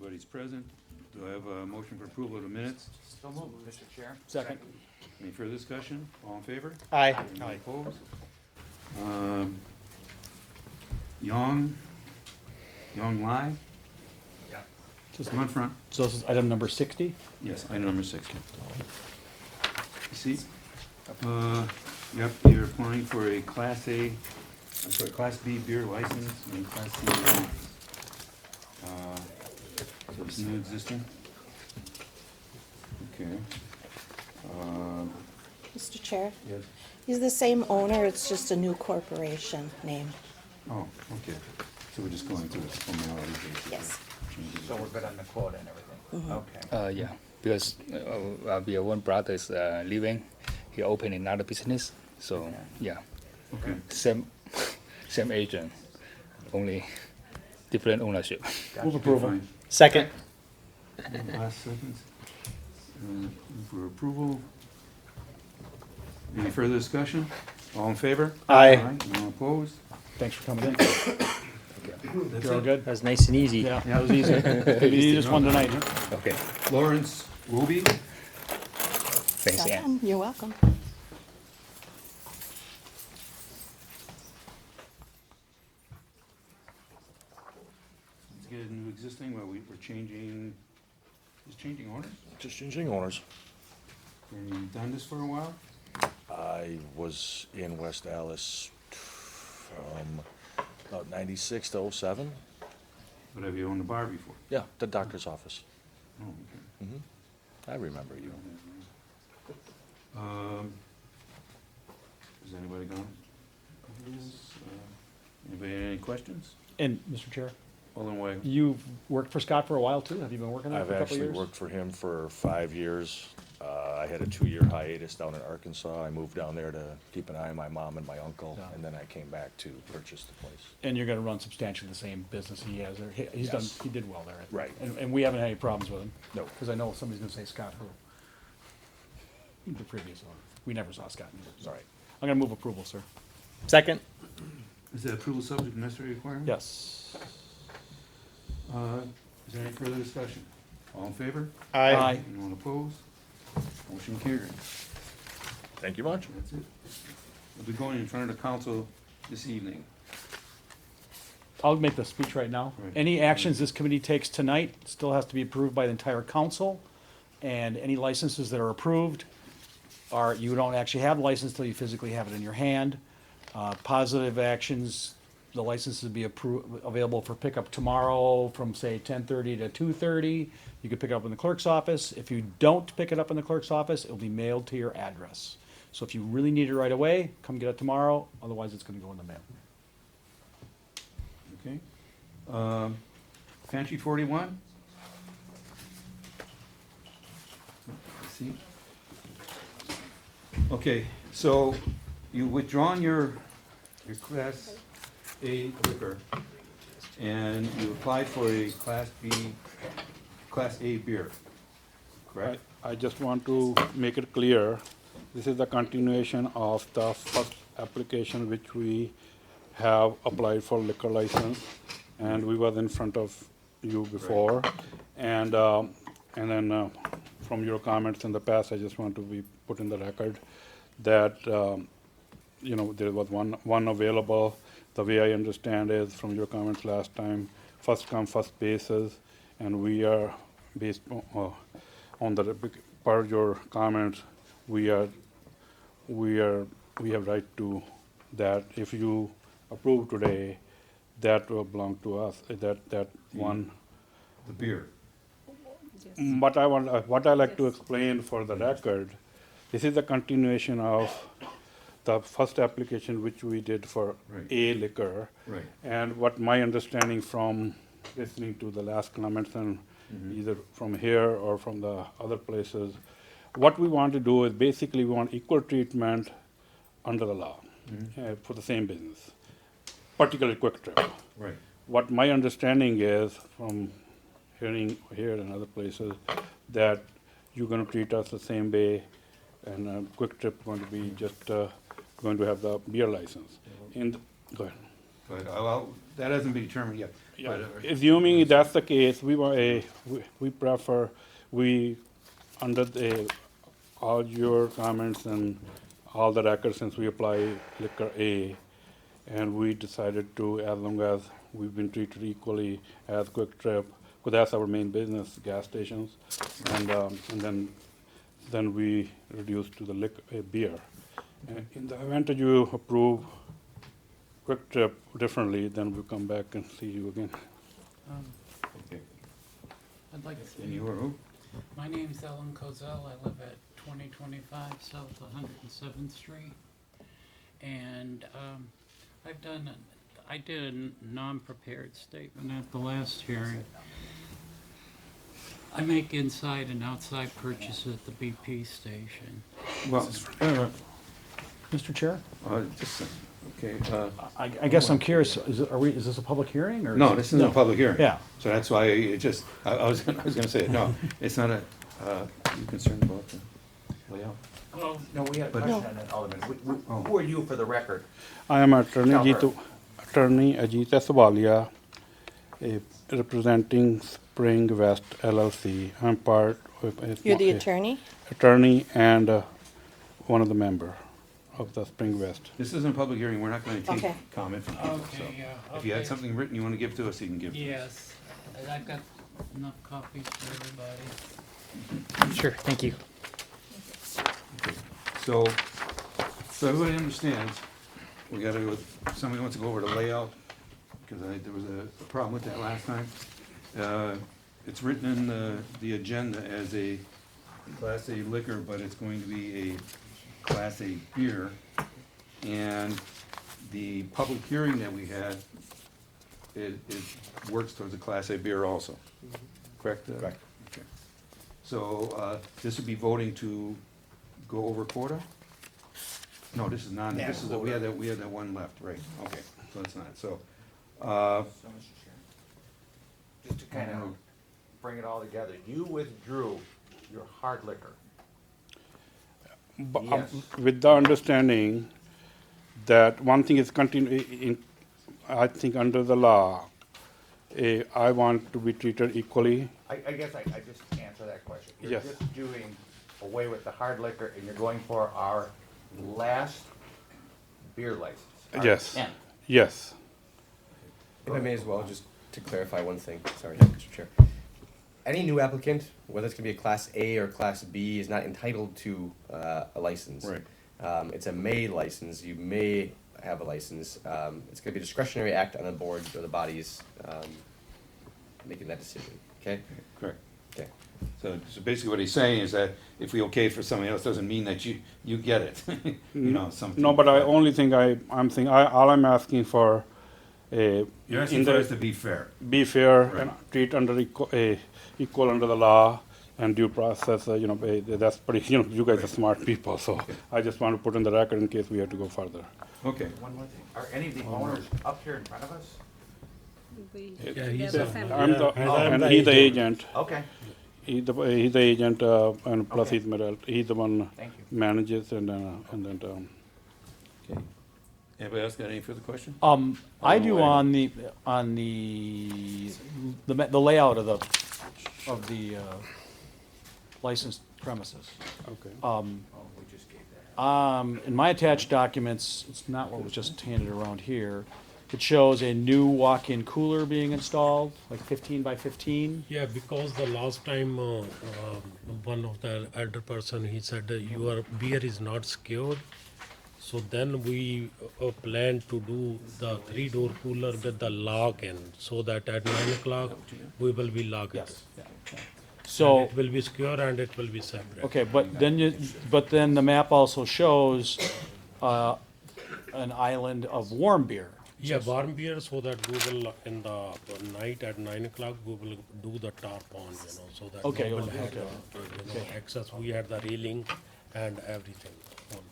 Everybody's present. Do I have a motion for approval of the minutes? So moved, Mr. Chair. Second. Any further discussion? All in favor? Aye. Any opposed? Yong Lai? Yeah. Come on front. So this is item number 60? Yes, item number 60. See? Yep, you're applying for a Class B beer license and Class C wine. So it's new existing? Okay. Mr. Chair, Yes. he's the same owner, it's just a new corporation name. Oh, okay. So we're just going through the formality basically. Yes. Changes. So we're good on the quote and everything? Okay. Yeah, because we are one brother is leaving. He opened another business. So Okay. yeah, Okay. same agent, only different ownership. Move approval. Fine. Second. Last seconds. For approval. Any further discussion? All in favor? Aye. Anyone opposed? Thanks for coming in. That's You're all it? good? That's nice and easy. Yeah, that was easy. Maybe the easiest one tonight. Okay, Lawrence Ruby? thanks, Ann. You're welcome. Let's get a new existing, well, we're changing, just changing owners? Just changing owners. And you've done this for a while? I was in West Allis from about 96 to 07. But have you owned a bar before? Yeah, the doctor's office. Oh, okay. I remember you. Has anybody gone? Anybody have any questions? And, Mr. Chair, Alden Way. you've worked for Scott for a while too? Have you been working there I've for a couple actually years? worked for him for 5 years. I had a 2-year hiatus down in Arkansas. I moved down there to keep an eye on my mom and my uncle, Yeah. and then I came back to purchase the place. And you're gonna run substantially the same business he has there. He's done, Yes. he did well there. I think. Right. And we haven't had any problems with him. No. Because I know somebody's gonna say Scott who? The previous owner. We never saw Scott either. All right. I'm gonna move approval, sir. Second. Is that approval subject to necessary requirement? Yes. Is there any further discussion? All in favor? Aye. Anyone opposed? Motion carried. Thank you much. That's it. We'll be going in front of the council this evening. I'll make the speech right now. Right. Any actions this committee takes tonight still has to be approved by the entire council. And any licenses that are approved are, you don't actually have the license till you physically have it in your hand. Positive actions, the license will be available for pickup tomorrow from, say, 10:30 to 2:30. You can pick it up in the clerk's office. If you don't pick it up in the clerk's office, it'll be mailed to your address. So if you really need it right away, come get it tomorrow, otherwise it's gonna go in the mail. Okay. Pantry 41? See? Okay, so you withdrawn your Class A liquor, and you applied for a Class A beer, correct? I just want to make it clear, this is the continuation of the first application which we have applied for liquor license, and we was in front of you before. And then from your comments in the past, I just want to be put in the record that, there was one available. The way I understand is from your comments last time, first come, first basis, and we are based on the, per your comments, we have right to that. If you approve today, that will belong to us, that one. The beer. But what I like to explain for the record, this is a continuation of the first application which we did for Right. A liquor. Right. And what my understanding from listening to the last comments and either from here or from the other places, what we want to do is basically we want equal treatment under the law for the same business, particularly Quick Trip. Right. What my understanding is from hearing here and other places, that you're gonna treat us the same way, and Quick Trip going to be just going to have the beer license. Go ahead. But, well, that hasn't been determined yet. Yeah, But, assuming that's the case, we prefer, under all your comments and all the records, since we apply liquor A, and we decided to, as long as we've been treated equally as Quick Trip, because that's our main business, gas stations, and then we reduced to the beer. And in the event that you approve Quick Trip differently, then we'll come back and see you again. okay. I'd like And to, you are who? my name's Ellen Kozel, I live at 2025 South 107th Street. And I did a non-prepared statement at the last hearing. I make inside and outside purchases at the BP station. Well, Mr. Chair? just, okay, I guess I'm curious, is this a public hearing, or? no, this isn't a public hearing. Yeah. So that's why it just, I was gonna say, no, it's not a, you concerned about the layout? Well, No, we had a But- question on that, Alderman. Who are you for the record? I am Attorney Tell her. Ajit S. Walia, representing Spring West LLC. I'm part of. You're the attorney? Attorney and one of the member of the Spring West. This isn't a public hearing, we're not gonna Okay. take comment from people, so. okay, yeah. If you had okay. something written you wanna give to us, you can give. Yes, and I've got enough copies for everybody. Sure, thank you. So everybody understands, we gotta, somebody wants to go over the layout, because there was a problem with that last time. It's written in the agenda as a Class A liquor, but it's going to be a Class A beer. And the public hearing that we had, it works towards a Class A beer also, correct? Correct. Okay. So, this would be voting to go over quota? No, this is not, this is, we had that one left, right, okay, so it's not, so, So, Mr. Chair, just to kind of bring it all together, you withdrew your hard liquor. Yes. With the understanding that one thing is I think under the law, I want to be treated equally. I guess I just answer that question. You're Yes. just doing away with the hard liquor and you're going for our last beer license. our Yes. 10th. Yes. If I may as well, just to clarify one thing, sorry, Mr. Chair. Any new applicant, whether it's gonna be a Class A or Class B, is not entitled to a license. Right. It's a may license, you may have a license. It's gonna be a discretionary act on the board or the bodies making that decision, okay? correct. Okay. So basically what he's saying is that if we okay for somebody else, doesn't mean that you get it, you know, something. No, but I only think I'm saying, all I'm asking for, You're asking in for the- us to be fair. be fair Right. and treat equal under the law and due process, that's pretty, you guys are smart people, so I just want to put in the record in case we have to go further. Okay, One more thing. Are any of the owners up here in front of us? Yeah, he's I'm a, and he's the agent, Okay, he's the agent, and plus Okay. he's the one thank you. manages and then, okay. Anybody else got any further questions? I do wait. on the layout of the licensed premises. okay. Oh, we just gave that. In my attached documents, it's not what was just handed around here. It shows a new walk-in cooler being installed, like 15 by 15. Yeah, because the last time one of the elder person, he said your beer is not secured. So then we plan to do the 3-door cooler with the lock in, so that at 9 o'clock we will be locked. Yes. And So, it will be secure and it will be separate. okay, but then the map also shows an island of warm beer. Yeah, warm beer, so that we will in the night at 9 o'clock we will do the top on, so that Okay, nobody has, okay. access. We had the railing and everything.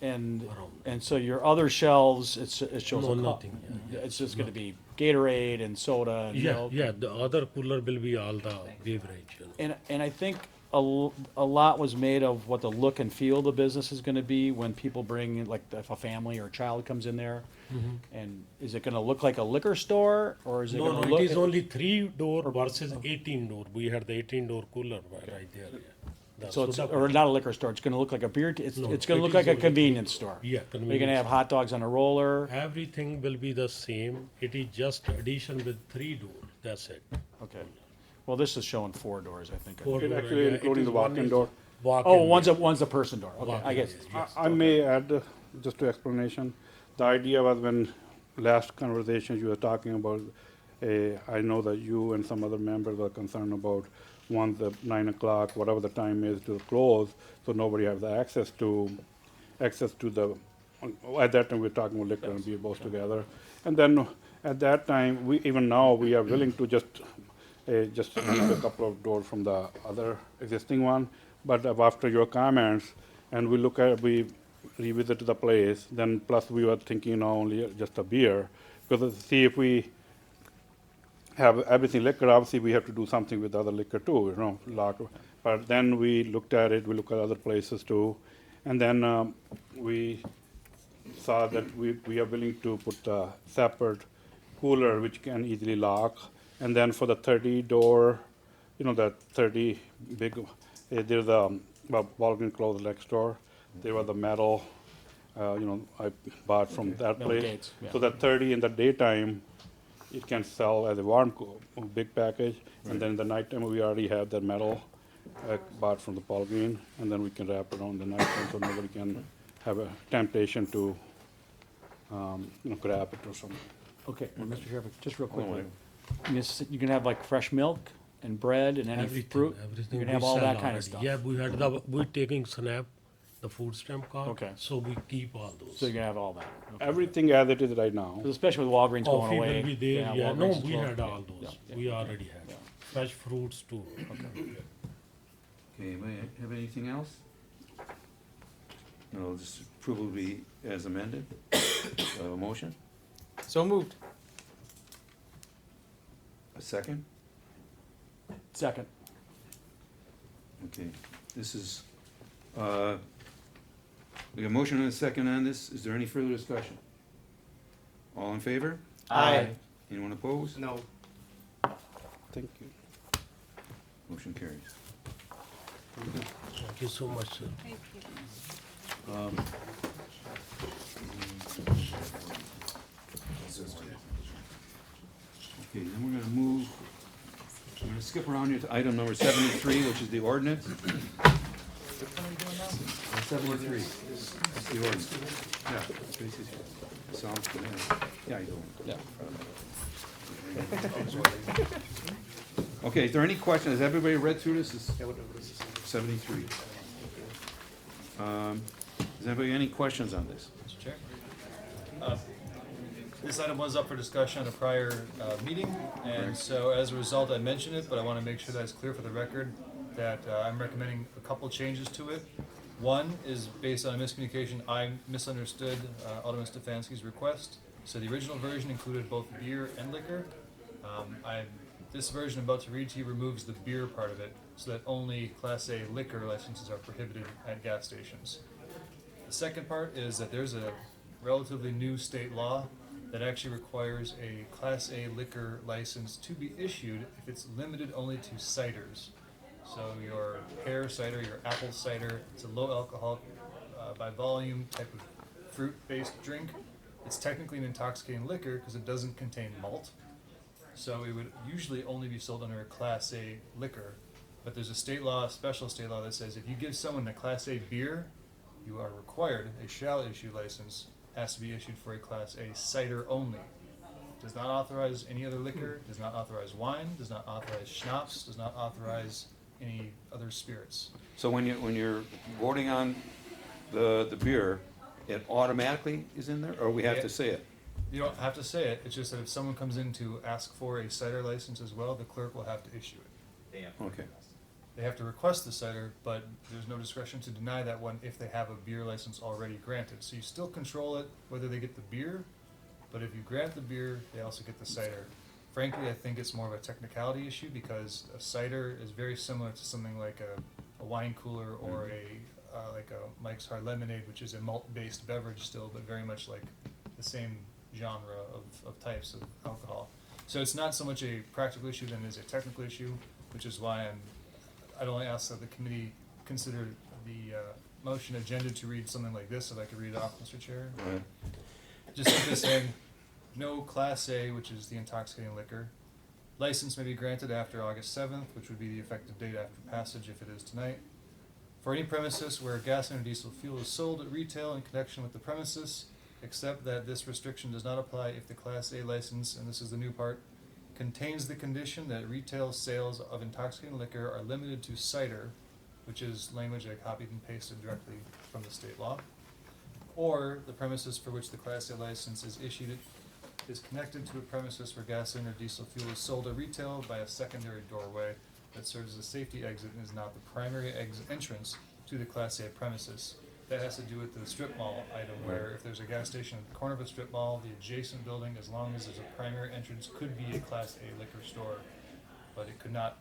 And, Around. and so your other shelves, it shows. No, a co- nothing, yeah. It's just gonna be Gatorade and soda and Yeah, milk. yeah. The other cooler will be all the beverage. And I think a lot was made of what the look and feel of the business is gonna be when people bring, like, if a family or a child comes in there. And is it gonna look like a liquor store, or is it No, gonna no, look? it is only 3-door versus 18-door. We had the 18-door cooler right there. Yeah. The So it's, soda- or not a liquor store, it's gonna look like a beer, No, it's gonna it look is like a only- convenience store. Yeah, You're gonna convenience have hot dogs on a roller, Everything will be the same. It is just addition with 3-door. That's it. okay. Well, this is showing 4 doors, I think. Four It door, actually yeah, including is the one walk-in is door. walk-in, Oh, yeah. one's a person door, okay, I Walk-in, guess. yes. I may add, just to explanation, the idea was when last conversations you were talking about, I know that you and some other members were concerned about once the 9 o'clock, whatever the time is to close, so nobody has the access to the, at that time, we were talking about liquor and beer both together. And then at that time, even now, we are willing to just move a couple of doors from the other existing one. But after your comments, and we revisited the place, then plus we were thinking only just a beer. Because see, if we have everything liquor, obviously we have to do something with other liquor too, lock. But then we looked at it, we looked at other places too. And then we saw that we are willing to put a separate cooler which can easily lock. And then for the 30-door, the 30 big, there's a Walgreens closed next door. There was the metal, I bought from that Metal place. gates, yeah. So that 30 in the daytime, it can sell as a big package. And then in the nighttime, we already have the metal bought from the Walgreens. And then we can wrap it on the nighttime so nobody can have a temptation to, grab it or something. Okay, well, Mr. Sheriff, just real Hold on, quickly, you can have like fresh milk and bread and any fruit? Everything. You can we have all sell that kind of already. stuff? Yeah, we're taking SNAP, the food stamp card. Okay. So we keep all those. So you can have all that? Okay. Everything as it is right now. 'Cause especially with Walgreens going Coffee away. will be there, yeah. No, Walgreens is we closed. had all Yeah, those. yeah, We already had. yeah. Fresh fruits too. Okay, anybody have anything else? No, this approval will be as amended. Motion, So moved. a second? Second. Okay, this is, we have a motion and a second on this. Is there any further discussion? All in favor? Aye. Anyone opposed? No. Thank you. Motion carries. Thank you so much, sir. Okay, then we're gonna move, we're gonna skip around here to item number 73, which is the ordinance. Which one are we doing now? 73. That's the ordinance. Yeah, Tracy's here. Sounds familiar. Yeah, he's over. Yeah. Okay, is there any questions? Has everybody read through this? This is 73. Does anybody have any questions on this? Mr. Chair. This item was up for discussion at a prior meeting, and so as a result, I mentioned it, but I want to make sure that it's clear for the record that I'm recommending a couple changes to it. One is based on a miscommunication. I misunderstood Alderman Stefanski's request. So the original version included both beer and liquor. This version I'm about to read to you removes the beer part of it, so that only Class A liquor licenses are prohibited at gas stations. The second part is that there's a relatively new state law that actually requires a Class A liquor license to be issued if it's limited only to ciders. So your pear cider, your apple cider, it's a low alcohol by volume type of fruit-based drink. It's technically an intoxicating liquor because it doesn't contain malt. So it would usually only be sold under a Class A liquor. But there's a state law, a special state law that says if you give someone a Class A beer, you are required, a shall issue license has to be issued for a Class A cider only. Does not authorize any other liquor, does not authorize wine, does not authorize schnapps, does not authorize any other spirits. So when you're voting on the beer, it automatically is in there, or we have to say it? You don't have to say it, it's just that if someone comes in to ask for a cider license as well, the clerk will have to issue it. Okay. They have to request the cider, but there's no discretion to deny that one if they have a beer license already granted. So you still control it whether they get the beer, but if you grant the beer, they also get the cider Frankly, I think it's more of a technicality issue because a cider is very similar to something like a wine cooler or like a Mike's Hard Lemonade, which is a malt-based beverage still, but very much like the same genre of types of alcohol. So it's not so much a practical issue than it is a technical issue, which is why I'd only ask that the committee consider the motion agenda to read something like this, if I could read it off, Mr. Chair. Right. Just simply saying, no Class A, which is the intoxicating liquor, license may be granted after August 7th, which would be the effective date after passage if it is tonight, for any premises where gasoline or diesel fuel is sold at retail in connection with the premises, except that this restriction does not apply if the Class A license, and this is the new part, contains the condition that retail sales of intoxicating liquor are limited to cider, which is language I copied and pasted directly from the state law, or the premises for which the Class A license is issued is connected to a premises where gasoline or diesel fuel is sold at retail by a secondary doorway that serves as a safety exit and is not the primary entrance to the Class A premises. That has to do with the strip mall item, where if there's a gas station at the corner of a strip mall, the adjacent building, as long as there's a primary entrance, could be a Class A liquor store, but it could not,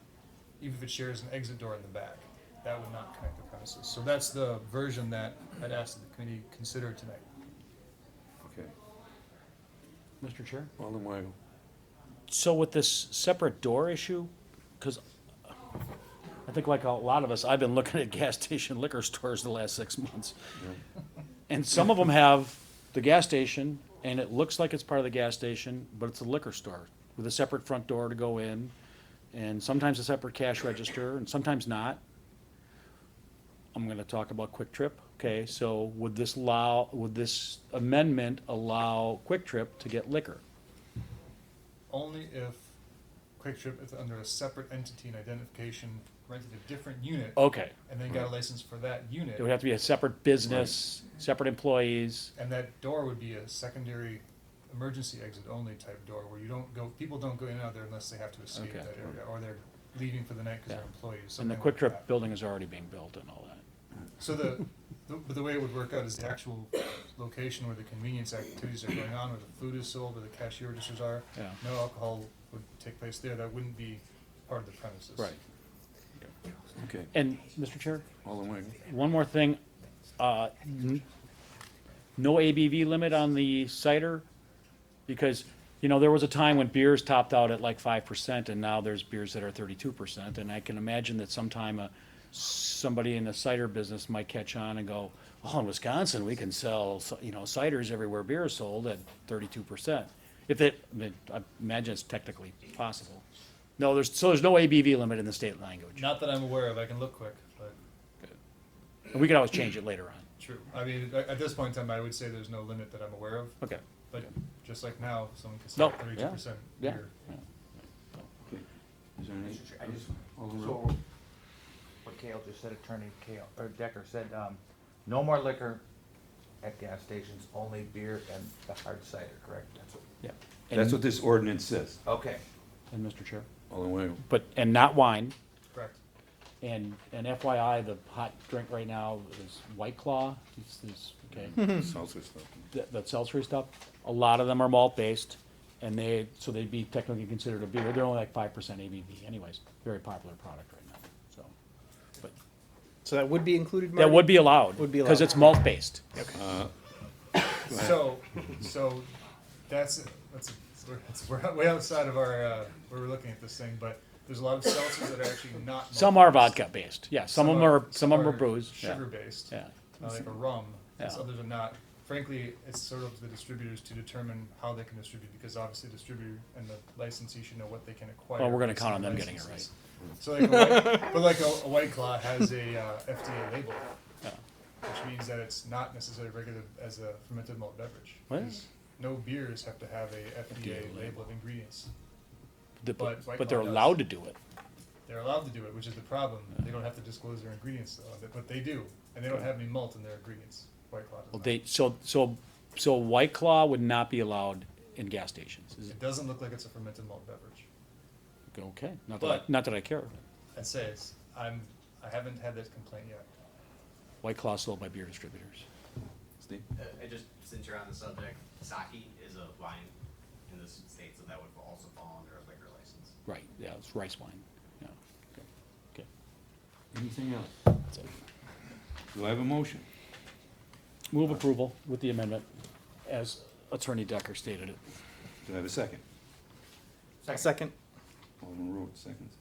even if it shares an exit door in the back, that would not connect the premises. So that's the version that I'd ask that the committee consider tonight. Okay. Mr. Chair? Alderman Weigel. So with this separate door issue, because I think like a lot of us, I've been looking at gas station liquor stores the last 6 months. And some of them have the gas station, and it looks like it's part of the gas station, but it's a liquor store with a separate front door to go in, and sometimes a separate cash register, and sometimes not. I'm gonna talk about Quick Trip. Okay, so would this amendment allow Quick Trip to get liquor? Only if Quick Trip is under a separate entity and identification, rented a different unit, Okay, and then got a license for that unit. it would have to be a separate business, separate employees. And that door would be a secondary emergency exit only type door where you don't go, people don't go in and out there unless they have to escape Okay. that area, or they're leaving for the night because Yeah. they're employees, And something the like Quick Trip that. building is already being built and all that. So the way it would work out is the actual location where the convenience activities are going on, where the food is sold, where the cashier registers are. Yeah. No alcohol would take place there. That wouldn't be part of the premises. Right. Okay. And, Mr. Chair, Alderman Weigel. one more thing. No ABV limit on the cider? Because, you know, there was a time when beers topped out at like 5%, and now there's beers that are 32%. And I can imagine that sometime somebody in the cider business might catch on and go, oh, in Wisconsin, we can sell, you know, ciders everywhere beer is sold at 32%. I imagine it's technically possible. No, there's no ABV limit in the state language. Not that I'm aware of. I can look quick, but And we can always change it later on. true. I mean, at this point in time, I would say there's no limit that I'm aware of. Okay. But just like now, someone can sell No, 32% yeah. beer. Okay. Is there any? I just, Alderman so, Rowe? what Kale just said, Attorney Kale, or Decker said, no more liquor at gas stations, only beer and the hard cider, correct? That's what. Yeah. That's what this ordinance says. Okay. And Mr. Chair? Alderman Weigel. But, and not wine. Correct. And FYI, the hot drink right now is White Claw. Okay. Seltzer stuff. That seltzer stuff, a lot of them are malt-based, and so they'd be technically considered a beer. They're only like 5% ABV anyways. Very popular product right now, so. But So that would be included, Marty? that would be allowed. Would be Because allowed. it's malt-based. So we're way outside of our, where we're looking at this thing, but there's a lot of seltzers that are actually not. Some are malt-based. vodka-based, yeah. Some of them are booze. Yeah. Sugar-based. Yeah. Like a rum, and Yeah. others are not. Frankly, it's sort of the distributors to determine how they can distribute, because obviously the distributor and the licensee should know what they can acquire. Well, we're gonna based count on them getting it licenses. So like a White Claw has a Yeah. FDA label, which means that it's not necessarily regulated as a fermented malt beverage. What? 'Cause no beers have to have a FDA label of ingredients. But White But they're Claw does. allowed to do it. They're allowed to do it, which is the problem. They don't have to disclose their ingredients, but they do, and they don't have any malt in their ingredients. White Claw does Well, not. so White Claw would not be allowed in gas stations. Is it? It doesn't look like it's a fermented malt beverage. Okay, But- not that I care. I'd say I haven't had that complaint yet. White Claw sold by beer distributors. Steve? Since you're on the subject, sake is a wine in this state, so that would also fall under a liquor license. Right, yeah, it's rice wine, yeah. Okay. Anything else? That's it. Do I have a motion? Move approval with the amendment as Attorney Decker stated it. Do I have a second? Second. Alderman Root, seconds.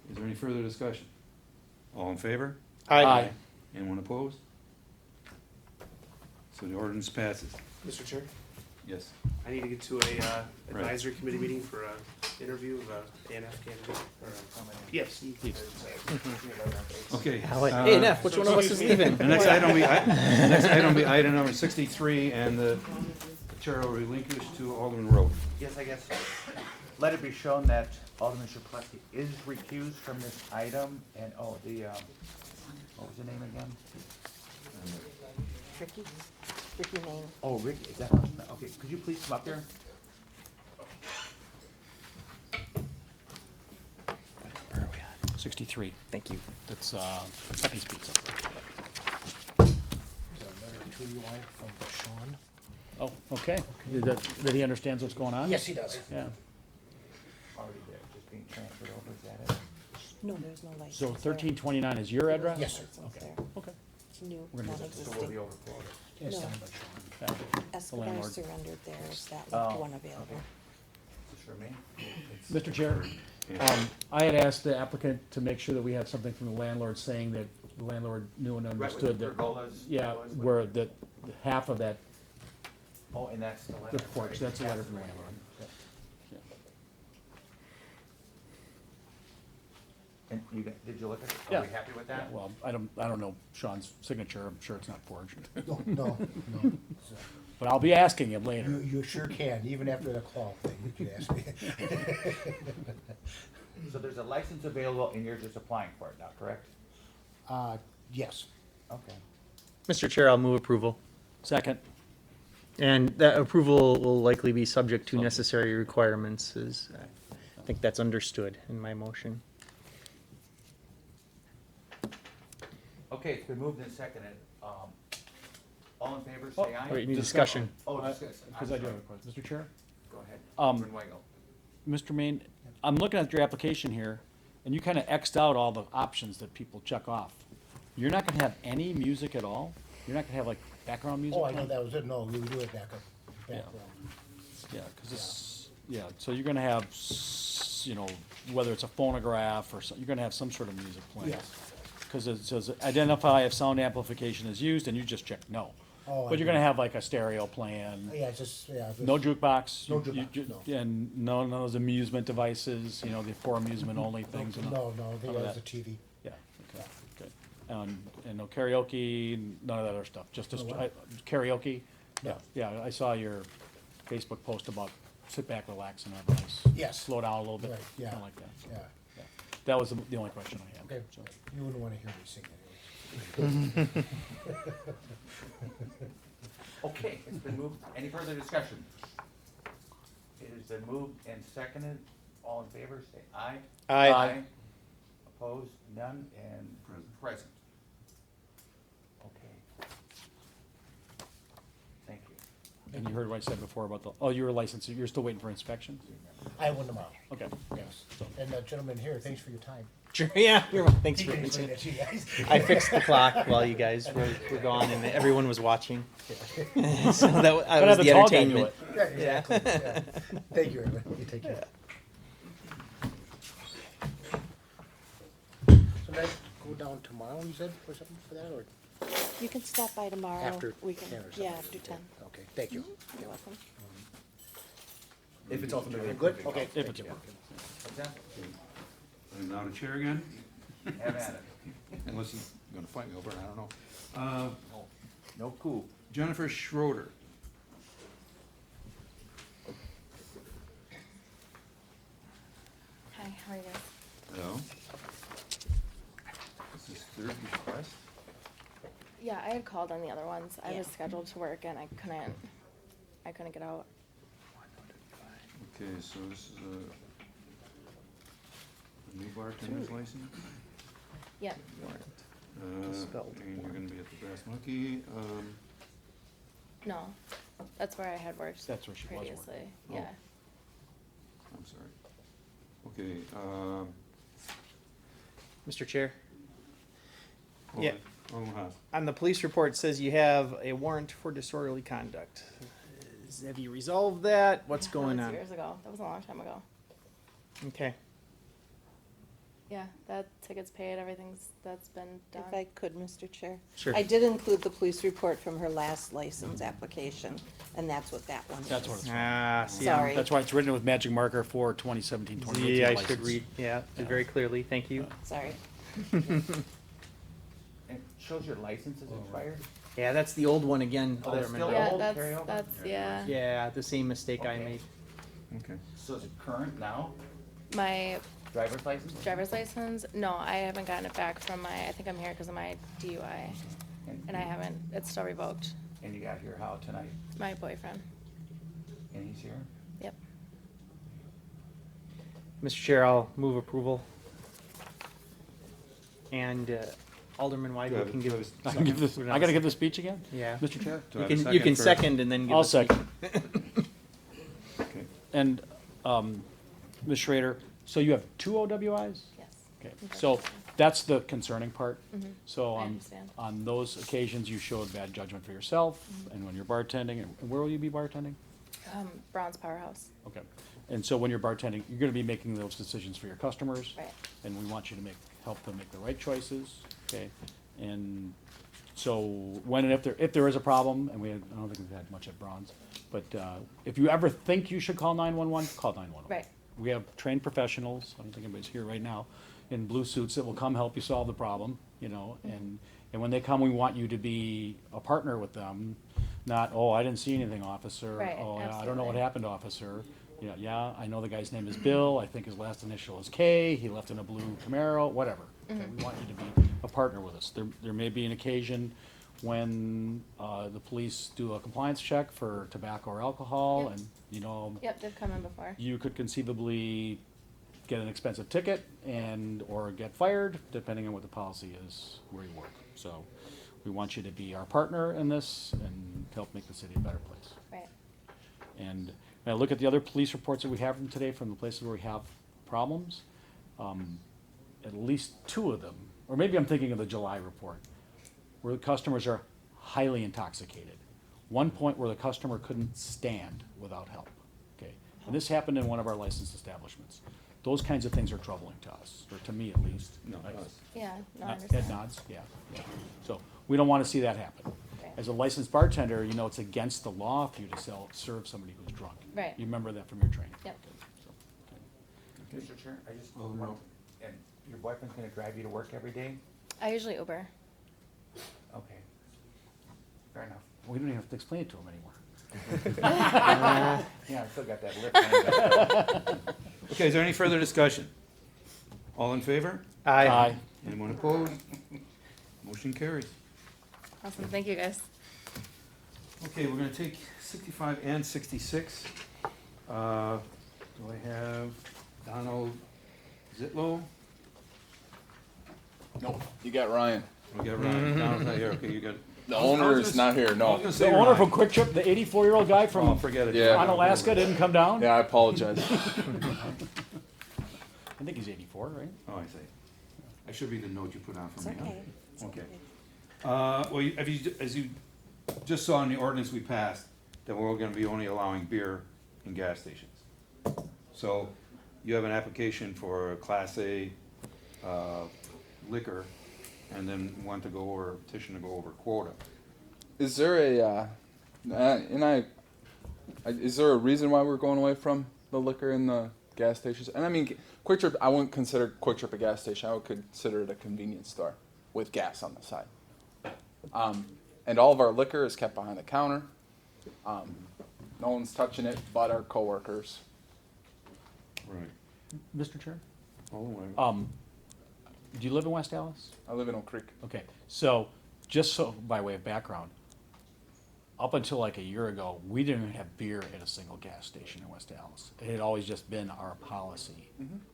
Is there any further discussion? All in favor? Aye. Anyone opposed? So the ordinance passes. Mr. Chair, Yes. I need to get to a advisory committee meeting for a interview of a ANF candidate or a PFC. Okay. A and F, which one of us is leaving? The next item will be item number 63, and the chair will relinquish to Alderman Rowe. Yes, I guess, let it be shown that Alderman Chapletsky is recused from this item, and, what was the name again? Ricky Main. Oh, Rick, is that, okay, could you please come up here? 63. Thank you. That's Pepe's Pizza. Oh, okay. That he understands what's going on? Yes, he does. Yeah. Already there, just being transferred over, is that it? No, there's no license. So there. 1329 is your address? Yes, sir. License there. Okay. It's new, We're gonna do So we'll non-existing. be overflowed. No, Okay. The Escobar landlord. surrendered theirs, that Oh, left one available. Is this for me? Mr. Chair, I had asked the applicant to make sure that we had something from the landlord saying that the landlord knew and Right, with understood the that, pergolas, yeah, pergolas, where that half of that, Oh, and that's the letter. the porch, right? that's a letter That's from the the landlord. Yep. Yeah. And you, did you look at it? Yeah. Are we happy with that? Well, I don't know Sean's signature, I'm sure it's not forged. No. But I'll be asking him later. You sure can, even after the call thing that you asked me. So there's a license available and you're just applying for it now, correct? Yes. Okay. Mr. Chair, I'll move approval. Second. And that approval will likely be subject to necessary requirements, I think that's understood in my motion. Okay, it's been moved and seconded. All in favor, say aye. Wait, any discussion? Oh, Because I do have a question. Mr. Chair? Go ahead. Um, Alderman Weigel. Mr. Main, I'm looking at your application here, and you kind of Xed out all the options that people check off. You're not gonna have any music at all? You're not gonna have like background music? Oh, I know that was it, no, we would do it background. Yeah, because it's, yeah, so you're gonna have, whether it's a phonograph or you're gonna have some sort of music playing. Yes. Because it says identify if sound amplification is used, and you just check no. Oh, I But you're gonna do. have like a stereo playing. Yeah, just, yeah. just- No jukebox? No You- jukebox, you- no. And none of those amusement devices, the for amusement only things? and No, they none of use that? the TV. Yeah, okay, good. And no karaoke, none of that other stuff, just No what? karaoke? No. Yeah, I saw your Facebook post about sit back, relax, and have a nice. Yes. Slow down a little bit, Right, yeah, kinda like that. yeah. That was the only question I had. Okay, so. you wouldn't wanna hear me sing anyway. Okay, it's been moved. Any further discussion? It has been moved and seconded. All in favor, say aye. Aye. Opposed, none, and present. Okay. Thank you. And you heard what I said before about you were licensed, you're still waiting for inspection? I have one tomorrow. Okay. Yes. And the gentleman here, thanks for your time. Sure, yeah, thanks He for can mentioning. explain that to you guys. I fixed the clock while you guys were gone and everyone was watching. So that was have the the tall guy do entertainment. it. Yeah, exactly, yeah. Thank you, everyone. You take care. So let's go down tomorrow, you said, or something for that, or You can stop by tomorrow. after We can, 10 or something? yeah, after 10. Okay, thank you. You're welcome. If it's ultimately Good, approved. okay. If it's What's that? I'm now the chair again, Have at it. unless he's gonna fight me over it, I don't know. No coup. Jennifer Schroeder. Hi, how are you guys? Hello. This is third request. Yeah, I had called on the other ones. I Yeah. was scheduled to work and I couldn't get out. Okay, so this is a new bartender's license? Yep. And you're gonna be at the Brass Monkey, No. That's where I had worked. That's where she was working. previously. Oh. Yeah. I'm sorry. Okay, Mr. Chair, hold Yeah. on. Alderman Haas. on the police report, it says you have a warrant for disorderly conduct. Have you resolved that? What's going That was on? years ago. That was a long time ago. Okay. Yeah, that ticket's paid, that's been done. If I could, Mr. Chair. Sure. I did include the police report from her last license application, and that's what that one is. That's what it's. Ah, see, Sorry. That's why it's written with magic marker for 2017, 2018 Yeah, I license. should read, yeah, very clearly, thank you. Sorry. It shows your license is expired? Yeah, that's the old one again. Oh, that I it's remember. still Yeah, old that's, carryover? yeah. Yeah, the same mistake I Okay. made. Okay. So is it current now, My driver's license? driver's license, no, I haven't gotten it back from I think I'm here because of my DUI. And I haven't, it's still revoked. And you got here how tonight? My boyfriend. And he's here? Yep. Mr. Chair, I'll move approval. And Alderman Do I Weidel have- can do I give. have a I can give this, I gotta give the speech again? Yeah. Mr. Chair? Do I You have a can, you can first? second and then give. I'll the speech. second. Okay. And, Ms. Schrader, so you have two OWIs? Yes. Okay, so that's the concerning part. Mhm. So I on, understand. on those occasions, you showed bad judgment for yourself, and when you're bartending, and where will you be bartending? Brown's Powerhouse. Okay, and so when you're bartending, you're gonna be making those decisions for your customers. Right. And we want you to help them make the right choices, okay? And so when and if there is a problem, and I don't think we've had much at Bronze, but, if you ever think you should call 911, call 911. Right. We have trained professionals, I don't think anybody's here right now, in blue suits that will come help you solve the problem, you know, and when they come, we want you to be a partner with them, not, oh, I didn't see anything, officer. Right, Oh, yeah, I don't know what absolutely. happened, officer. Yeah, I know the guy's name is Bill, I think his last initial is K, he left in a blue Camaro, whatever. Okay, we want you to be a partner with us. There may be an occasion when, the police do a compliance check for tobacco or alcohol, Yep. and, you know, Yep, they've come in before. you could conceivably get an expensive ticket or get fired, depending on what the policy is where you work. So we want you to be our partner in this and help make the city a better place. Right. And when I look at the other police reports that we have from today, from the places where we have problems, at least two of them, or maybe I'm thinking of the July report, where the customers are highly intoxicated. One point where the customer couldn't stand without help, okay? And this happened in one of our licensed establishments. Those kinds of things are troubling to us, or to me at least. No, Right? us. Yeah, no, I Ed understand. nods, yeah. So, we don't wanna see that happen. Right. As a licensed bartender, you know it's against the law for you to serve somebody who's drunk. Right. You remember that from your training. Yep. Okay, Mr. Chair, I just, Oh, no. and your boyfriend's gonna drive you to work every day? I usually Uber. Okay. Fair enough. We don't even have to explain it to him anymore. Yeah, I still got that lip hanging up. Okay, is there any further discussion? All in favor? Aye. Anyone opposed? Motion carries. Awesome, thank you guys. Okay, we're gonna take 65 and 66. Do I have Donald Zitlow? Nope, you got Ryan. We got Ryan. Donald's not here, okay, you got. The I was owner gonna is s- not here, I no. was gonna The say owner Ryan. from Quick Trip, the 84-year-old guy Oh, from forget it. Yeah. on Alaska didn't come down? Yeah, I apologize. I think he's 84, right? Oh, I see. I should read the note you put on for It's me, huh? okay. It's Okay. okay. Well, as you just saw in the ordinance we passed, that we're gonna be only allowing beer in gas stations. So, you have an application for a Class A, liquor, and then want to go over, petition to go over quota. Is there is there a reason why we're going away from the liquor in the gas stations? And I mean, Quick Trip, I wouldn't consider Quick Trip a gas station. I would consider it a convenience store with gas on the side. And all of our liquor is kept behind the counter. No one's touching it but our coworkers. Right. Mr. Chair? Oh, Do you live in West Dallas? I live in Oak Creek. Okay, so, just so, by way of background, up until like a year ago, we didn't even have beer at a single gas station in West Dallas. It had always just been our policy.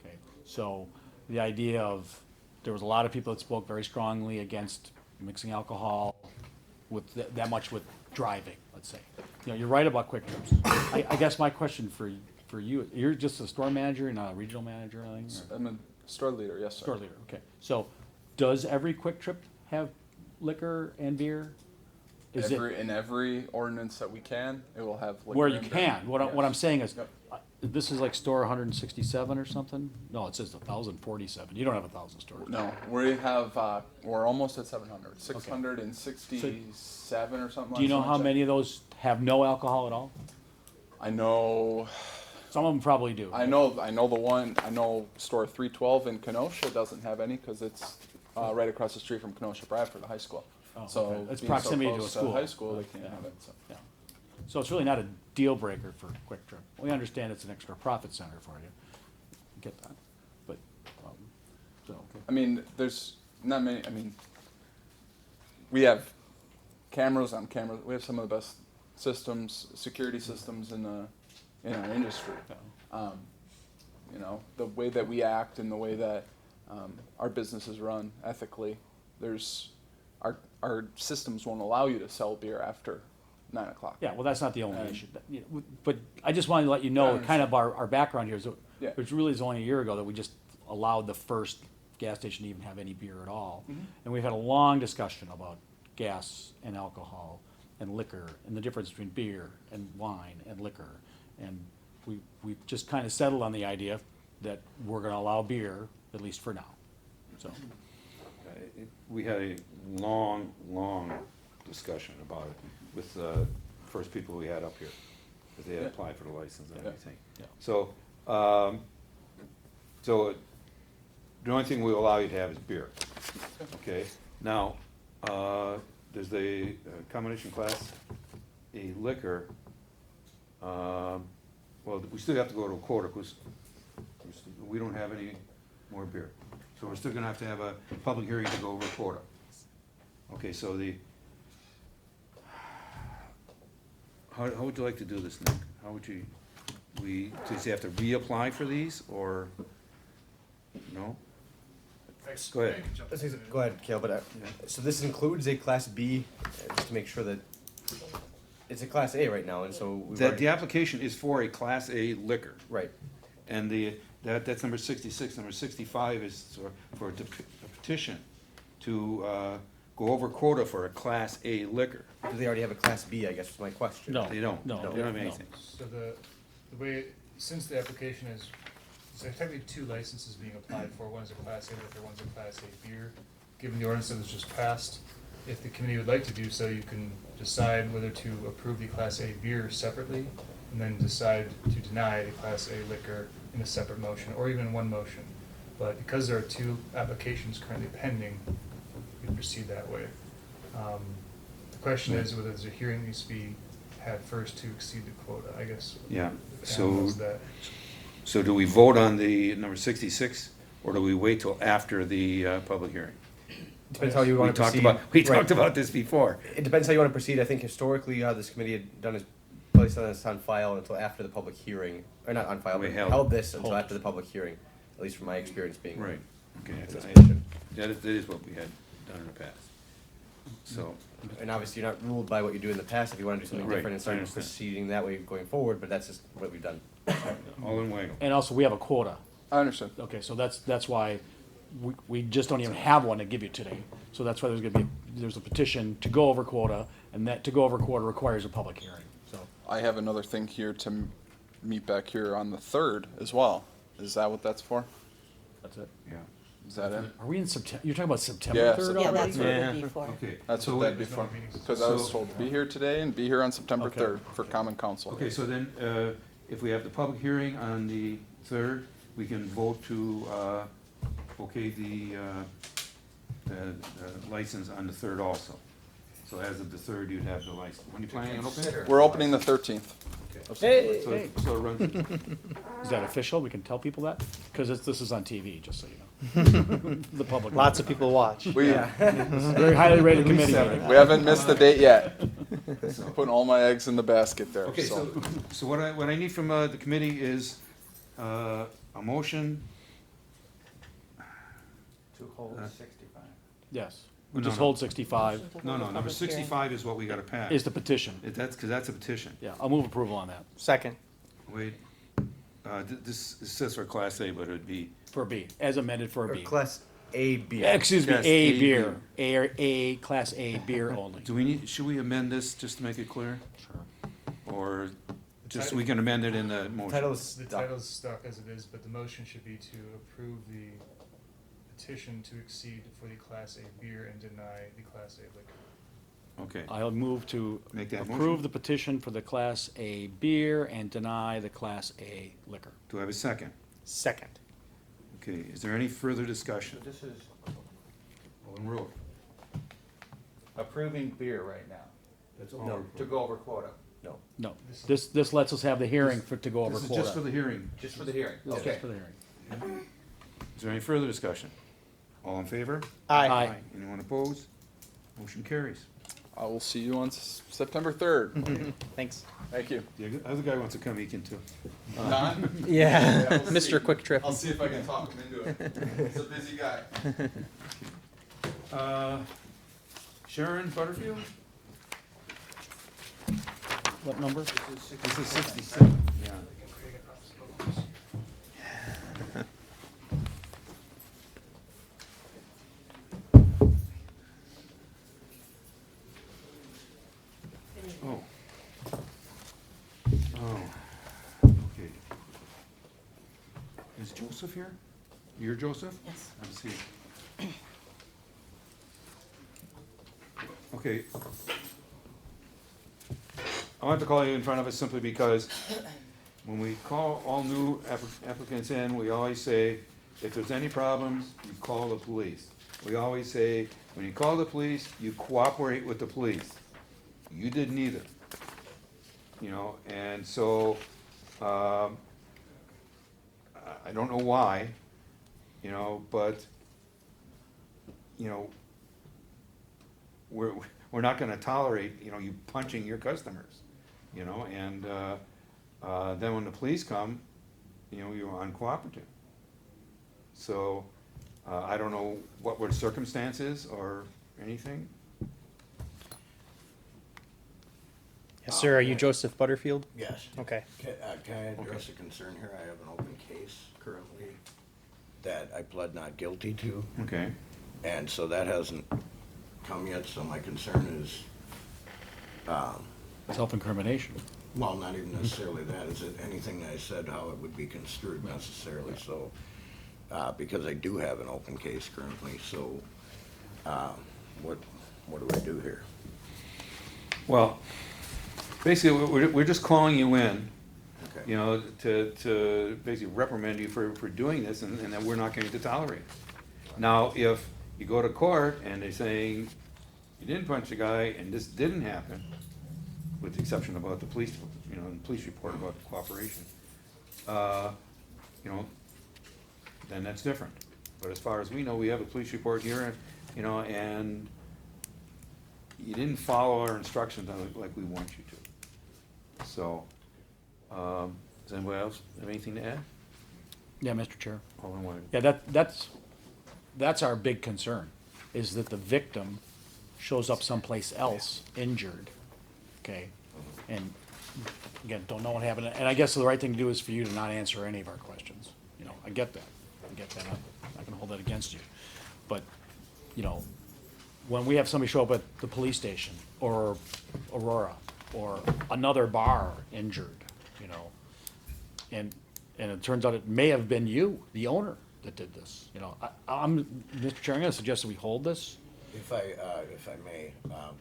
Okay, so the idea of, there was a lot of people that spoke very strongly against mixing alcohol with that much with driving, let's say. you know, you're right about Quick Trips. I guess my question for you, you're just a store manager and not a regional manager or anything? or- I'm a store leader, yes, sir. Store leader, okay. So, does every Quick Trip have liquor and beer? Is it In every ordinance that we can, it will have liquor where you and beer. can? What I'm Yes. saying is, Yep. this is like store 167 or something? No, it says 1,047. You don't have 1,000 stores. No, we have, we're almost at 700, 667 or something. Do you know last how time I many of those have no alcohol at all? checked. I know, Some of them probably do. I know store 312 in Kenosha doesn't have any because it's right across the street from Kenosha Bradford High School. Oh, So okay. It's being proximity so to a close school. high school, they can't Yeah. have it. So. Yeah. So it's really not a deal breaker for Quick Trip. We understand it's an extra profit center for you. Get that. But, so, okay. I mean, there's not many. I mean, we have cameras on cameras. We have some of the best systems, security systems in our industry. You know, the way that we act and the way that our business is run ethically. Our systems won't allow you to sell beer after 9 o'clock. Yeah, well, that's not the only And- issue. But I just wanted to let you know, kind of our background here is, that- Yeah. which really is only a year ago that we just allowed the first gas station to even have any beer at all. Mhm. And we've had a long discussion about gas and alcohol and liquor and the difference between beer and wine and liquor. And we've just kind of settled on the idea that we're gonna allow beer, at least for now, so. We had a long, long discussion about it with the first people we had up here, because they had Yeah. applied for the license and Yeah. everything. Yeah. So, the only thing we allow you to have is beer, okay? Now, there's the combination class, A liquor, well, we still have to go to a quota, because we don't have any more beer. So we're still gonna have to have a public hearing to go over quota. Okay, so how would you like to do this, Nick? How would you, does he have to reapply for these, or, no? Go ahead. Go ahead, Cale, but, so this includes a Class B, just to make sure that, it's a Class A right now, and so we've That, already. the application is for a Class A liquor. Right. And that's number 66. Number 65 is for a petition to go over quota for a Class A liquor. Do they already have a Class B, I guess is my question. No. They don't. No. They don't have anything. So the way, since the application is, so technically two licenses being applied for, one is a Class A liquor, one's a Class A beer. Given the ordinance that was just passed, if the committee would like to do so, you can decide whether to approve the Class A beer separately, and then decide to deny the Class A liquor in a separate motion, or even in one motion. But because there are two applications currently pending, we proceed that way. The question is whether there's a hearing needs to be had first to exceed the quota, I guess. Yeah, the so, panel knows that. so do we vote on the number 66, or do we wait till after the public hearing? Depends how you We wanna talked proceed. about, we Right. talked about this before. It depends how you wanna proceed. I think historically how this committee had done is placed this on file until after the public hearing, or not on file, We but held- held this until hold. after the public hearing, at least from my experience being. Right, okay, in this that's- position. that is what we had done in the past. So, And obviously you're not ruled by what you do in the past if you wanna do something Right, different and I start understand. proceeding that way going forward, but that's just what we've done. all in Wago. And also, we have a quota. I understand. Okay, so that's why we just don't even have one to give you today. So that's why there's a petition to go over quota, and that to go over quota requires a public hearing, so. I have another thing here to meet back here on the 3rd as well. Is that what that's for? That's it. Yeah. Is that it? Are we in September? You're talking about September Yeah, 3rd September already? Yeah, that's what it would be for. Okay. That's so what that'd be there's no for. meetings. Because I was So- told to be here today and be here on September Okay. 3rd for Common Council. Okay, so then, if we have the public hearing on the 3rd, we can vote to, okay, the license on the 3rd also. So as of the 3rd, you'd have the license. When are you planning on opening? We're opening the 13th. Hey, So hey. it runs, Is that official? We can tell people that? Because this is on TV, just so you know. The public. Lots of people watch. We, Very highly rated committee. we haven't missed the date yet. Putting all my eggs in the basket there. okay, so what I need from the committee is a motion To hold Uh, 65. Yes. We No, just no. hold 65 No, no, number 65 is what we gotta pass. is the petition. That's, because that's a petition. Yeah, I'll move approval on that. Second. Wait, this says for Class A, but it'd be, For B, as amended for Or B. class A, B. Excuse me, Class A A beer, A, Class A beer only. do we need, should we amend this just to make it clear? Sure. Or just, we can amend it in the motion? Title is The stuck. title's stuck as it is, but the motion should be to approve the petition to exceed for the Class A beer and deny the Class A liquor. Okay, I'll move to Make that approve motion. the petition for the Class A beer and deny the Class A liquor. do I have a second? Second. Okay, is there any further discussion? This is Alderman Rule. approving beer right now, That's No. to go over quota, No, this lets us have the hearing for, to go over This is just for quota. the hearing. just for the hearing, Just okay. for the hearing. Is there any further discussion? All in favor? Aye. Anyone opposed? Motion carries. I will see you on September 3rd. Thanks. Thank you. The other guy wants to come, he can too. Don? Yeah, we'll see. Mr. Quick Trip. I'll see if I can talk him into it. He's a busy guy. Sharon Butterfield? What number? This is 67, yeah. Oh. Oh, okay. Is Joseph here? You're Joseph? Yes. I see. Okay. I want to call you in front of us simply because when we call all new applicants in, we always say, if there's any problems, you call the police. We always say, when you call the police, you cooperate with the police. You did neither. You know, and so, I don't know why, you know, but, you know, we're not gonna tolerate, you know, you punching your customers, you know, and, then when the police come, you know, you're uncooperative. So, I don't know what were the circumstances or anything. Yes, sir. Are you Joseph Butterfield? Yes. Okay. Can I address a concern here? I have an open case currently that I pled not guilty to, Okay, and so that hasn't come yet, so my concern is, Self-incrimination. well, not even necessarily that, is it anything I said, how it would be construed necessarily, so, because I do have an open case currently, so, what do I do here? well, basically, we're just calling you in, Okay. you know, to basically reprimand you for doing this, and that we're not going to tolerate it. Now, if you go to court and they're saying you didn't punch the guy and this didn't happen, with the exception about the police, you know, the police report about cooperation, you know, then that's different. But as far as we know, we have a police report here, you know, and you didn't follow our instructions like we want you to. So, does anybody else have anything to add? Yeah, Mr. Chair. Alderman White. Yeah, that's our big concern, is that the victim shows up someplace else injured, okay? And again, don't know what happened, and I guess the right thing to do is for you to not answer any of our questions. You know, I get that, I'm not gonna hold that against you. But, you know, when we have somebody show up at the police station, or Aurora, or another bar injured, you know, and it turns out it may have been you, the owner, that did this, you know, Mr. Chair, I'm gonna suggest that we hold this. If I may,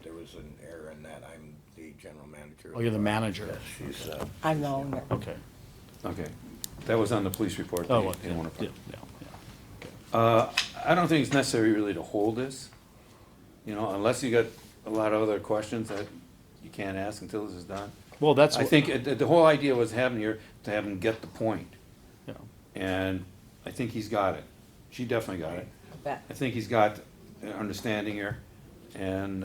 there was an error in that, I'm the general manager. Oh, you're the manager. Yes, she's, I'm the owner. Okay. Okay, that was on the police report. Oh, They- well, they yeah, wanna put- yeah, okay. I don't think it's necessary really to hold this, you know, unless you got a lot of other questions that you can't ask until this is done. Well, that's I what- think the whole idea was having here, to have him get the point. Yeah. And I think he's got it. She definitely got it. Bet. I think he's got an understanding here, and,